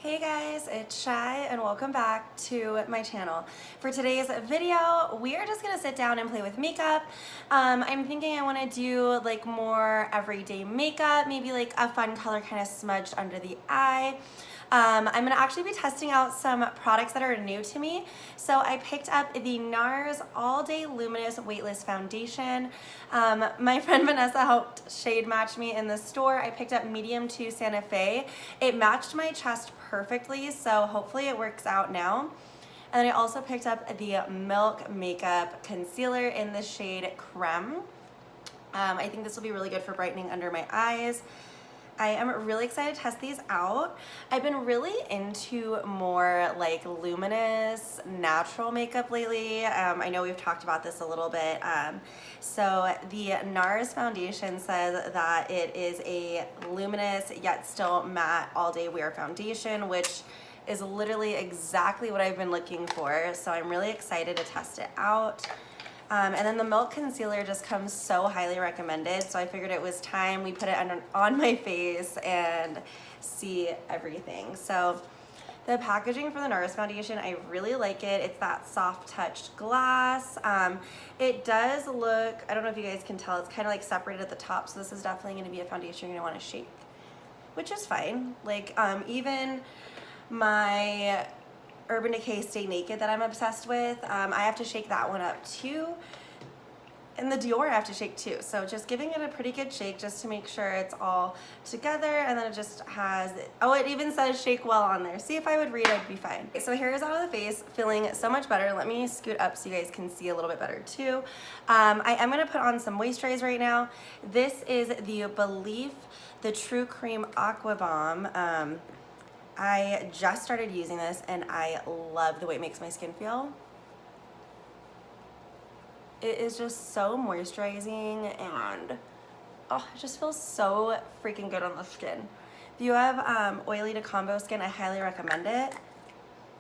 Hey guys, it's Shy and welcome back to my channel. For today's video, we are just gonna sit down and play with makeup. I'm thinking I wanna do like more everyday makeup, maybe like a fun color kind of smudged under the eye. I'm gonna actually be testing out some products that are new to me. So I picked up the Nars All Day Luminous Weightless Foundation. My friend Vanessa helped shade match me in the store. I picked up medium to Santa Fe. It matched my chest perfectly, so hopefully it works out now. And then I also picked up the Milk Makeup Concealer in the shade Creme. I think this will be really good for brightening under my eyes. I am really excited to test these out. I've been really into more like luminous natural makeup lately. I know we've talked about this a little bit. So the Nars foundation says that it is a luminous yet still matte all day wear foundation, which is literally exactly what I've been looking for. So I'm really excited to test it out. And then the Milk Concealer just comes so highly recommended, so I figured it was time we put it on my face and see everything. So the packaging for the Nars foundation, I really like it. It's that soft touched glass. It does look, I don't know if you guys can tell, it's kind of like separated at the top, so this is definitely going to be a foundation you're going to want to shake, which is fine. Like even my Urban Decay Stay Naked that I'm obsessed with, I have to shake that one up too, and the Dior I have to shake too, so just giving it a pretty good shake just to make sure it's all together. And then it just has, oh, it even says shake well on there. See, if I would read, I'd be fine. Okay, so hair is out of the face, feeling so much better. Let me scoot up so you guys can see a little bit better too. I am going to put on some moisturizer right now. This is the Belief the True Cream Aqua Bomb. I just started using this and I love the way it makes my skin feel. It is just so moisturizing and oh, it just feels so freaking good on the skin. If you have oily to combo skin, I highly recommend it.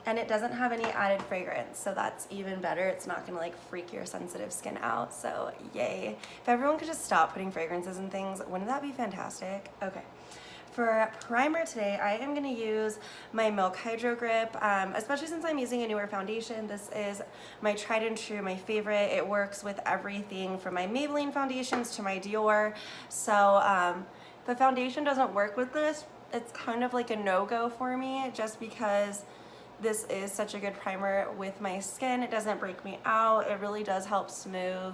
And it doesn't have any added fragrance, so that's even better. It's not gonna like freak your sensitive skin out, so yay. If everyone could just stop putting fragrances in things, wouldn't that be fantastic? Okay. For primer today, I am going to use my Milk Hydro Grip, especially since I'm using a newer foundation. This is my tried and true, my favorite. It works with everything from my Maybelline foundations to my Dior. So if the foundation doesn't work with this, it's kind of like a no-go for me, just because this is such a good primer with my skin. It doesn't break me out. It really does help smooth.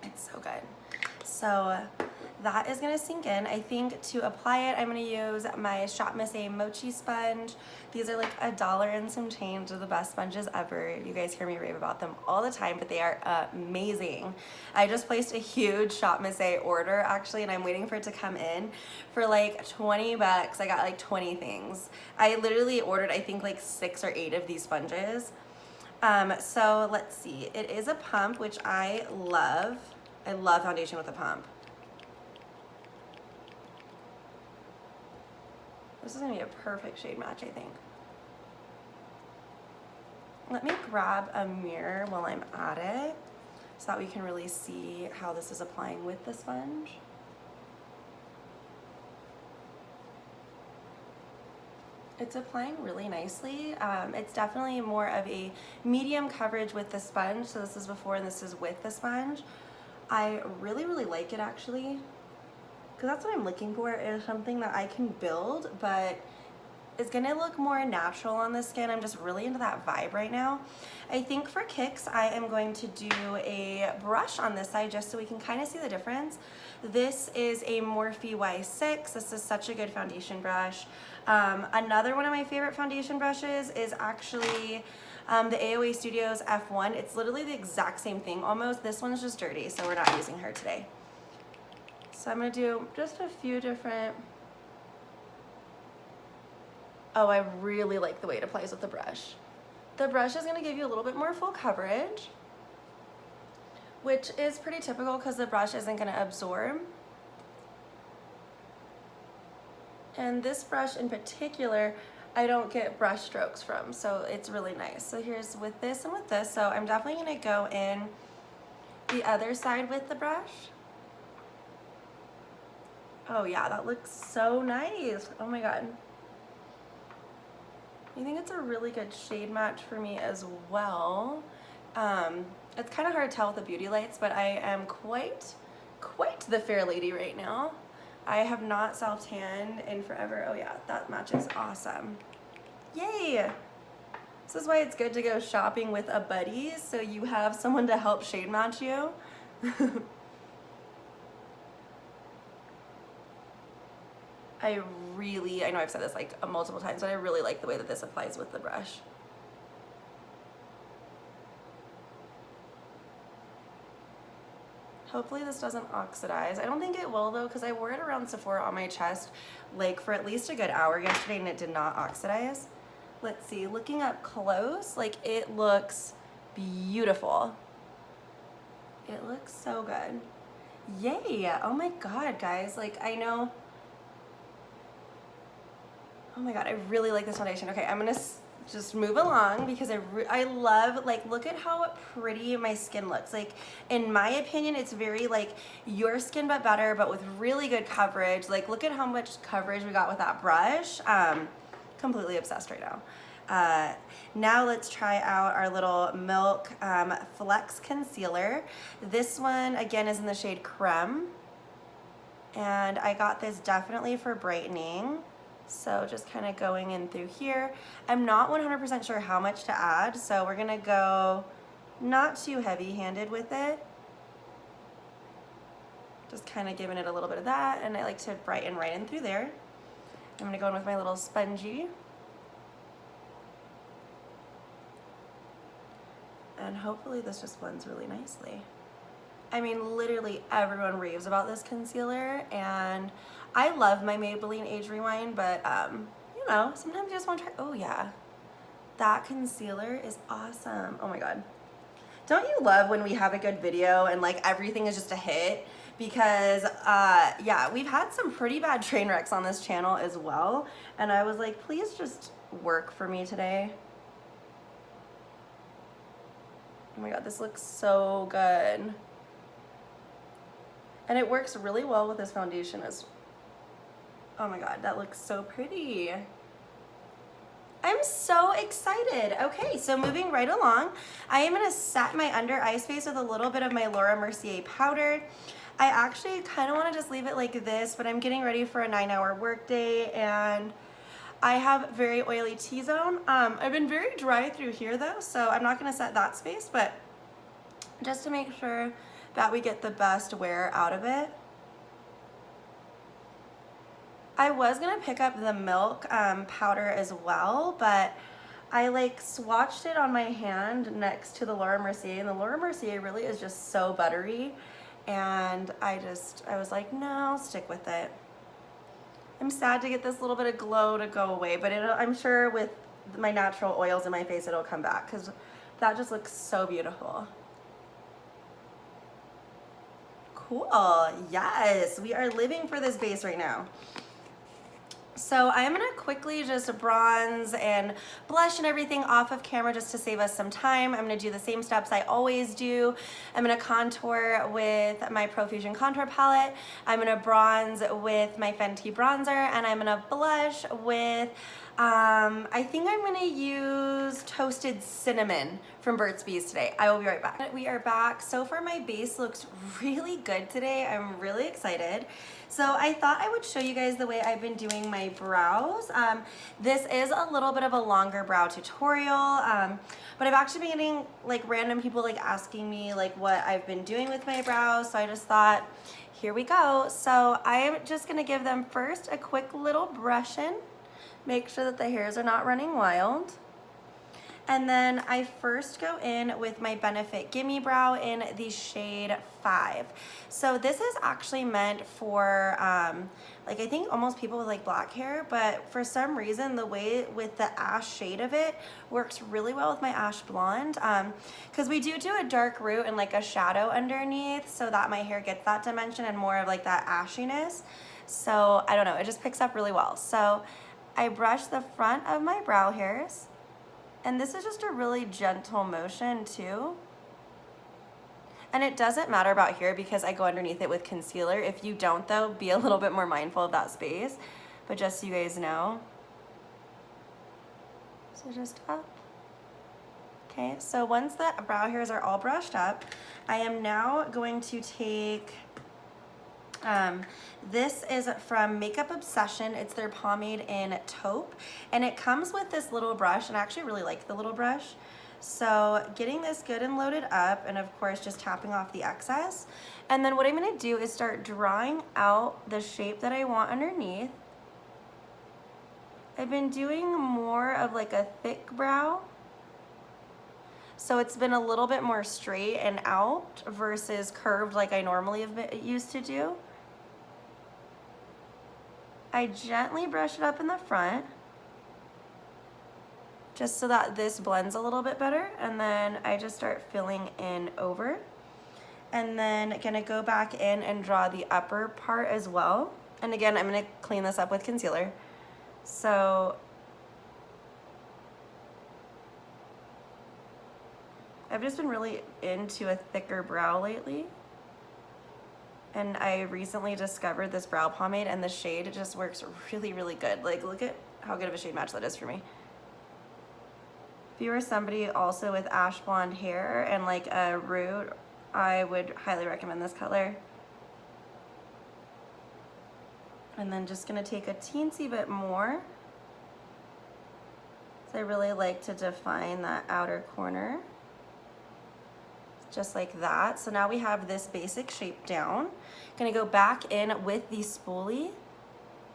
It's so good. So that is going to sink in. I think to apply it, I'm going to use my Shop Miss A Mochi sponge. These are like $1 and some change. They're the best sponges ever. You guys hear me rave about them all the time, but they are amazing. I just placed a huge Shop Miss A order actually, and I'm waiting for it to come in for like 20 bucks. I got like 20 things. I literally ordered, I think like 6 or 8 of these sponges. So let's see. It is a pump, which I love. I love foundation with a pump. This is going to be a perfect shade match, I think. Let me grab a mirror while I'm at it so that we can really see how this is applying with the sponge. It's applying really nicely. It's definitely more of a medium coverage with the sponge. So this is before and this is with the sponge. I really, really like it actually, because that's what I'm looking for, is something that I can build, but it's gonna look more natural on the skin. I'm just really into that vibe right now. I think for kicks, I am going to do a brush on this side just so we can kind of see the difference. This is a Morphe Y6. This is such a good foundation brush. Another one of my favorite foundation brushes is actually the AOA Studios F1. It's literally the exact same thing almost. This one's just dirty, so we're not using her today. So I'm going to do just a few different... Oh, I really like the way it applies with the brush. The brush is going to give you a little bit more full coverage, which is pretty typical because the brush isn't going to absorb. And this brush in particular, I don't get brush strokes from, so it's really nice. So here's with this and with this. So I'm definitely going to go in the other side with the brush. Oh yeah, that looks so nice. Oh my God. I think it's a really good shade match for me as well. It's kind of hard to tell with the beauty lights, but I am quite the fair lady right now. I have not self-tanned in forever. Oh yeah, that matches awesome. Yay! This is why it's good to go shopping with a buddy, so you have someone to help shade match you. I know I've said this like multiple times, but I really like the way that this applies with the brush. Hopefully this doesn't oxidize. I don't think it will though, because I wore it around Sephora on my chest like for at least a good hour yesterday and it did not oxidize. Let's see, looking up close, like it looks beautiful. It looks so good. Yay! Oh my God, guys, like I know. Oh my God, I really like this foundation. Okay, I'm gonna just move along because I love, like, look at how pretty my skin looks. Like, in my opinion, it's very like your skin but better, but with really good coverage. Like, look at how much coverage we got with that brush. Completely obsessed right now. Now let's try out our little Milk Flex Concealer. This one, again, is in the shade Creme. And I got this definitely for brightening. So just kind of going in through here. I'm not 100% sure how much to add, so we're gonna go not too heavy-handed with it. Just kind of giving it a little bit of that, and I like to brighten right in through there. I'm gonna go in with my little spongy. And hopefully this just blends really nicely. I mean, literally everyone raves about this concealer, and I love my Maybelline Age Rewind, but you know, sometimes you just want to try. Oh yeah, that concealer is awesome. Oh my God. Don't you love when we have a good video and like everything is just a hit? Because yeah, we've had some pretty bad train wrecks on this channel as well, and I was like, please just work for me today. Oh my God, this looks so good. And it works really well with this foundation as, oh my God, that looks so pretty. I'm so excited. Okay, so moving right along, I am gonna set my under eye space with a little bit of my Laura Mercier powder. I actually kind of wanna just leave it like this, but I'm getting ready for a 9-hour workday and I have very oily T-zone. I've been very dry through here though, so I'm not gonna set that space, but just to make sure that we get the best wear out of it. I was gonna pick up the Milk powder as well, but I like swatched it on my hand next to the Laura Mercier, and the Laura Mercier really is just so buttery, and I was like, no, I'll stick with it. I'm sad to get this little bit of glow to go away, but I'm sure with my natural oils in my face it'll come back, because that just looks so beautiful. Cool, yes, we are living for this base right now. So I'm gonna quickly just bronze and blush and everything off of camera just to save us some time. I'm gonna do the same steps I always do. I'm gonna contour with my Profusion Contour Palette. I'm gonna bronze with my Fenty bronzer, and I'm gonna blush with I think I'm gonna use Toasted Cinnamon from Burt's Bees today. I will be right back. We are back. So far my base looks really good today. I'm really excited. So I thought I would show you guys the way I've been doing my brows. This is a little bit of a longer brow tutorial, but I've actually been getting like random people like asking me like what I've been doing with my brows. So I just thought, here we go. So I'm just gonna give them first a quick little brush in. Make sure that the hairs are not running wild. And then I first go in with my Benefit Gimme Brow in the shade 5. So this is actually meant for, like I think almost people with like black hair, but for some reason the way with the ash shade of it works really well with my ash blonde. Because we do a dark root and like a shadow underneath so that my hair gets that dimension and more of like that ashiness. So I don't know, it just picks up really well. So I brush the front of my brow hairs, and this is just a really gentle motion too. And it doesn't matter about here because I go underneath it with concealer. If you don't though, be a little bit more mindful of that space. But just so you guys know. So just up. Okay, so once the brow hairs are all brushed up, I am now going to take, this is from Makeup Obsession. It's their pomade in taupe, and it comes with this little brush, and I actually really like the little brush. So getting this good and loaded up, and of course just tapping off the excess. And then what I'm gonna do is start drawing out the shape that I want underneath. I've been doing more of like a thick brow. So it's been a little bit more straight and out versus curved like I normally have been used to do. I gently brush it up in the front just so that this blends a little bit better, and then I just start filling in over. And then gonna go back in and draw the upper part as well. And again, I'm gonna clean this up with concealer. So I've just been really into a thicker brow lately. And I recently discovered this brow pomade, and the shade just works really, really good. Like, look at how good of a shade match that is for me. If you are somebody also with ash blonde hair and like a root, I would highly recommend this color. And then just gonna take a teensy bit more. So I really like to define that outer corner. Just like that. So now we have this basic shape down. Gonna go back in with the spoolie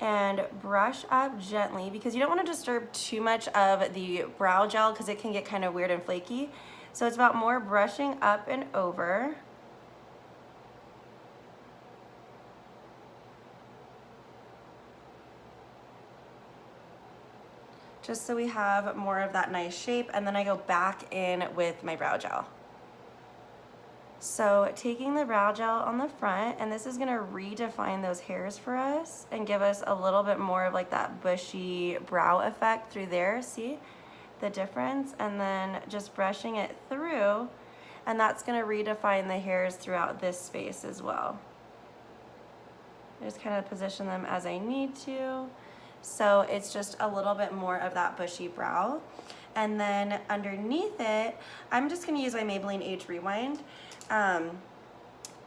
and brush up gently because you don't want to disturb too much of the brow gel because it can get kind of weird and flaky. So it's about more brushing up and over. Just so we have more of that nice shape, and then I go back in with my brow gel. So taking the brow gel on the front, and this is gonna redefine those hairs for us and give us a little bit more of like that bushy brow effect through there. See the difference? And then just brushing it through, and that's gonna redefine the hairs throughout this space as well. I just kind of position them as I need to. So it's just a little bit more of that bushy brow. And then underneath it, I'm just gonna use my Maybelline Age Rewind. I'm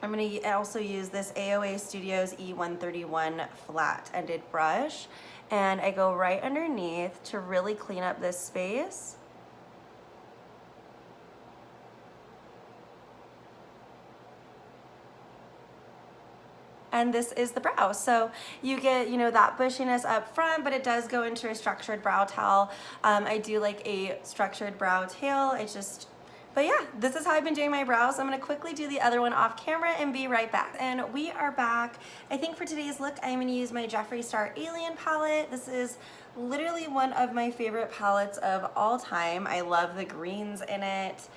gonna also use this AOA Studios E131 flat-ended brush, and I go right underneath to really clean up this space. And this is the brow. So you get, you know, that bushiness up front, but it does go into a structured brow towel. I do like a structured brow tail. But yeah, this is how I've been doing my brows. I'm gonna quickly do the other one off camera and be right back. And we are back. I think for today's look, I'm gonna use my Jeffree Star Alien palette. This is literally one of my favorite palettes of all time. I love the greens in it.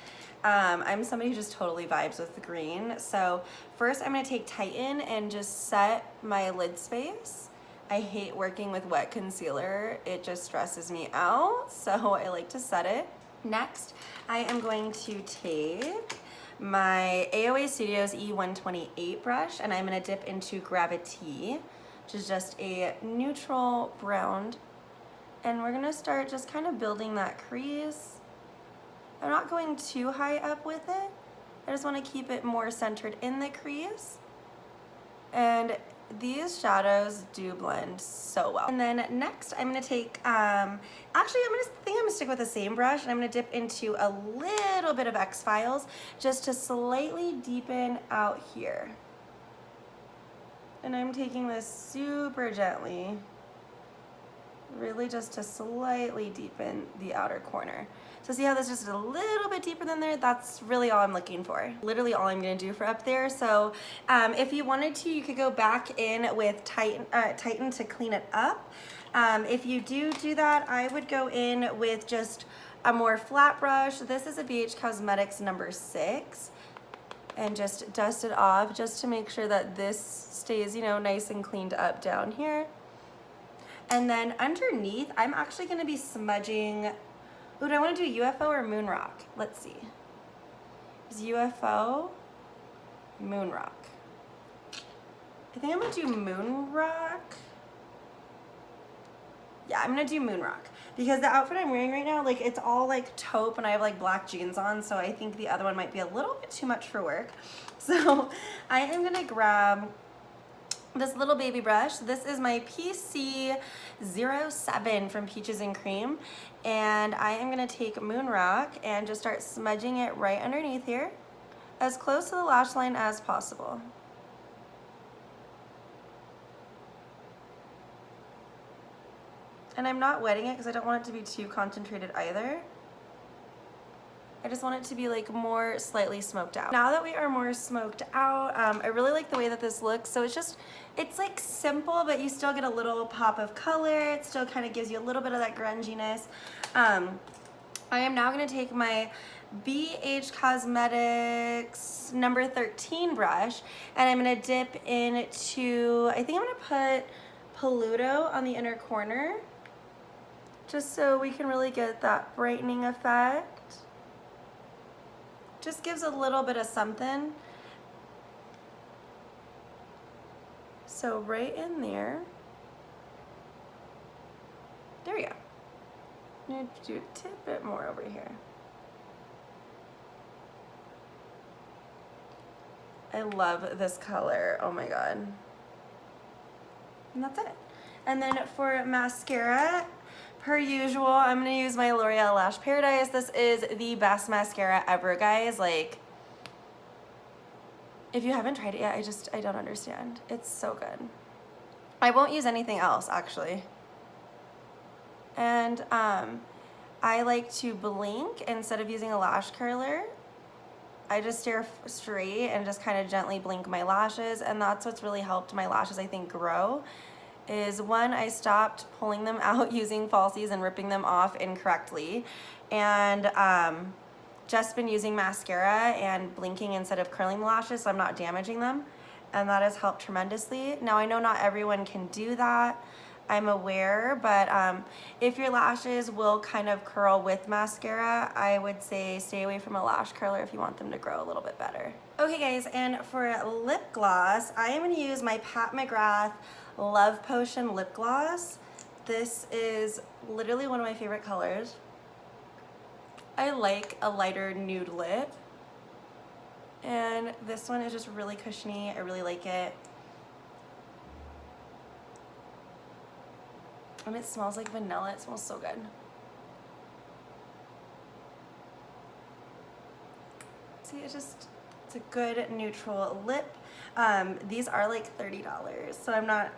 I'm somebody who just totally vibes with the green. So first I'm gonna take Titan and just set my lid space. I hate working with wet concealer. It just stresses me out. So I like to set it. Next, I am going to take my AOA Studios E128 brush, and I'm gonna dip into Gravity, which is just a neutral brown. And we're gonna start just kind of building that crease. I'm not going too high up with it. I just want to keep it more centered in the crease. And these shadows do blend so well. And then next I'm going to take, actually I'm going to stick with the same brush, and I'm going to dip into a little bit of X-Files just to slightly deepen out here. And I'm taking this super gently, really just to slightly deepen the outer corner. So see how this is just a little bit deeper than there? That's really all I'm looking for. Literally all I'm gonna do for up there. So if you wanted to, you could go back in with Titan to clean it up. If you do that, I would go in with just a more flat brush. This is a BH Cosmetics number 6. And just dust it off just to make sure that this stays, you know, nice and cleaned up down here. And then underneath, I'm actually gonna be smudging. Ooh, do I want to do UFO or Moon Rock? Let's see. Is UFO? Moon Rock. I think I'm gonna do Moon Rock. Yeah, I'm gonna do Moon Rock because the outfit I'm wearing right now, like it's all like taupe and I have like black jeans on, so I think the other one might be a little bit too much for work. So I am gonna grab this little baby brush. This is my PC07 from Peaches and Cream, and I am gonna take Moon Rock and just start smudging it right underneath here, as close to the lash line as possible. And I'm not wetting it because I don't want it to be too concentrated either. I just want it to be like more slightly smoked out. Now that we are more smoked out, I really like the way that this looks. So it's like simple, but you still get a little pop of color. It still kind of gives you a little bit of that grunginess. I am now gonna take my BH Cosmetics number 13 brush, and I'm gonna dip into, I think I'm gonna put Peludo on the inner corner, just so we can really get that brightening effect. Just gives a little bit of something. So right in there. There we go. I'm gonna do a tip bit more over here. I love this color, oh my God. And that's it. And then for mascara, per usual, I'm gonna use my L'Oreal Lash Paradise. This is the best mascara ever, guys. Like, if you haven't tried it yet, I don't understand. It's so good. I won't use anything else, actually. And I like to blink instead of using a lash curler. I just stare straight and just kind of gently blink my lashes, and that's what's really helped my lashes, I think, grow. Is one, I stopped pulling them out using falsies and ripping them off incorrectly, and just been using mascara and blinking instead of curling the lashes so I'm not damaging them, and that has helped tremendously. Now I know not everyone can do that, I'm aware, but if your lashes will kind of curl with mascara, I would say stay away from a lash curler if you want them to grow a little bit better. Okay guys, and for lip gloss, I am going to use my Pat McGrath Love Potion lip gloss. This is literally one of my favorite colors. I like a lighter nude lip, and this one is just really cushiony. I really like it. And it smells like vanilla. It smells so good. See, it's a good neutral lip. These are like $30, so I'm not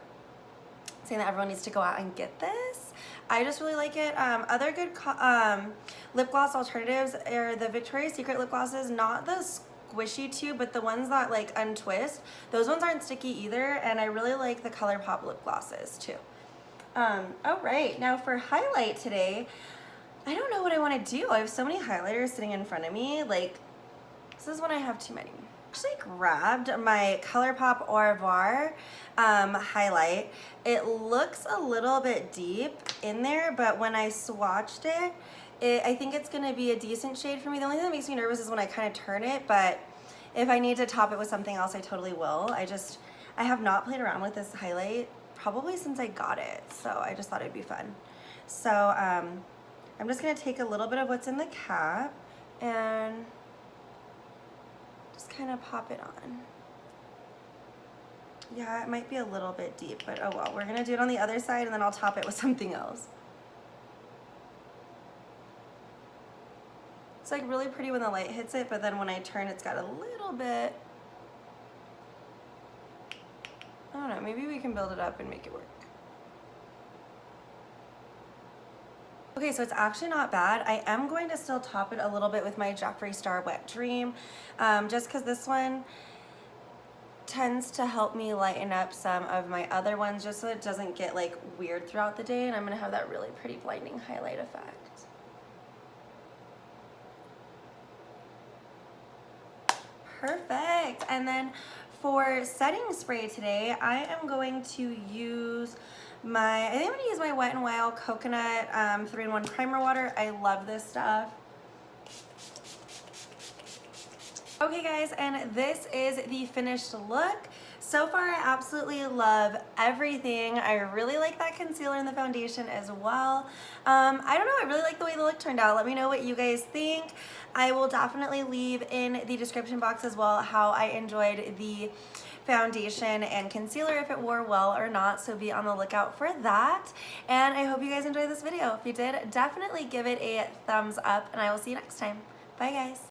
saying that everyone needs to go out and get this. I just really like it. Other good lip gloss alternatives are the Victoria's Secret lip glosses, not the squishy tube, but the ones that like untwist. Those ones aren't sticky either, and I really like the ColourPop lip glosses too. All right, now for highlight today, I don't know what I want to do. I have so many highlighters sitting in front of me. Like, this is when I have too many. I actually grabbed my ColourPop Au Revoir highlight. It looks a little bit deep in there, but when I swatched it, I think it's going to be a decent shade for me. The only thing that makes me nervous is when I kind of turn it, but if I need to top it with something else, I totally will. I have not played around with this highlight probably since I got it, so I just thought it'd be fun. So I'm just going to take a little bit of what's in the cap and just kind of pop it on. Yeah, it might be a little bit deep, but oh well. We're going to do it on the other side, and then I'll top it with something else. It's like really pretty when the light hits it, but then when I turn, it's got a little bit, I don't know, maybe we can build it up and make it work. Okay, so it's actually not bad. I am going to still top it a little bit with my Jeffree Star Wet Dream, just because this one tends to help me lighten up some of my other ones, just so it doesn't get like weird throughout the day, and I'm gonna have that really pretty blinding highlight effect. Perfect. And then for setting spray today, I am going to use I think I'm gonna use my Wet n Wild Coconut 3-in-1 Primer Water. I love this stuff. Okay guys, and this is the finished look. So far I absolutely love everything. I really like that concealer and the foundation as well. I don't know, I really like the way the look turned out. Let me know what you guys think. I will definitely leave in the description box as well how I enjoyed the foundation and concealer, if it wore well or not, so be on the lookout for that. And I hope you guys enjoyed this video. If you did, definitely give it a thumbs up, and I will see you next time. Bye guys.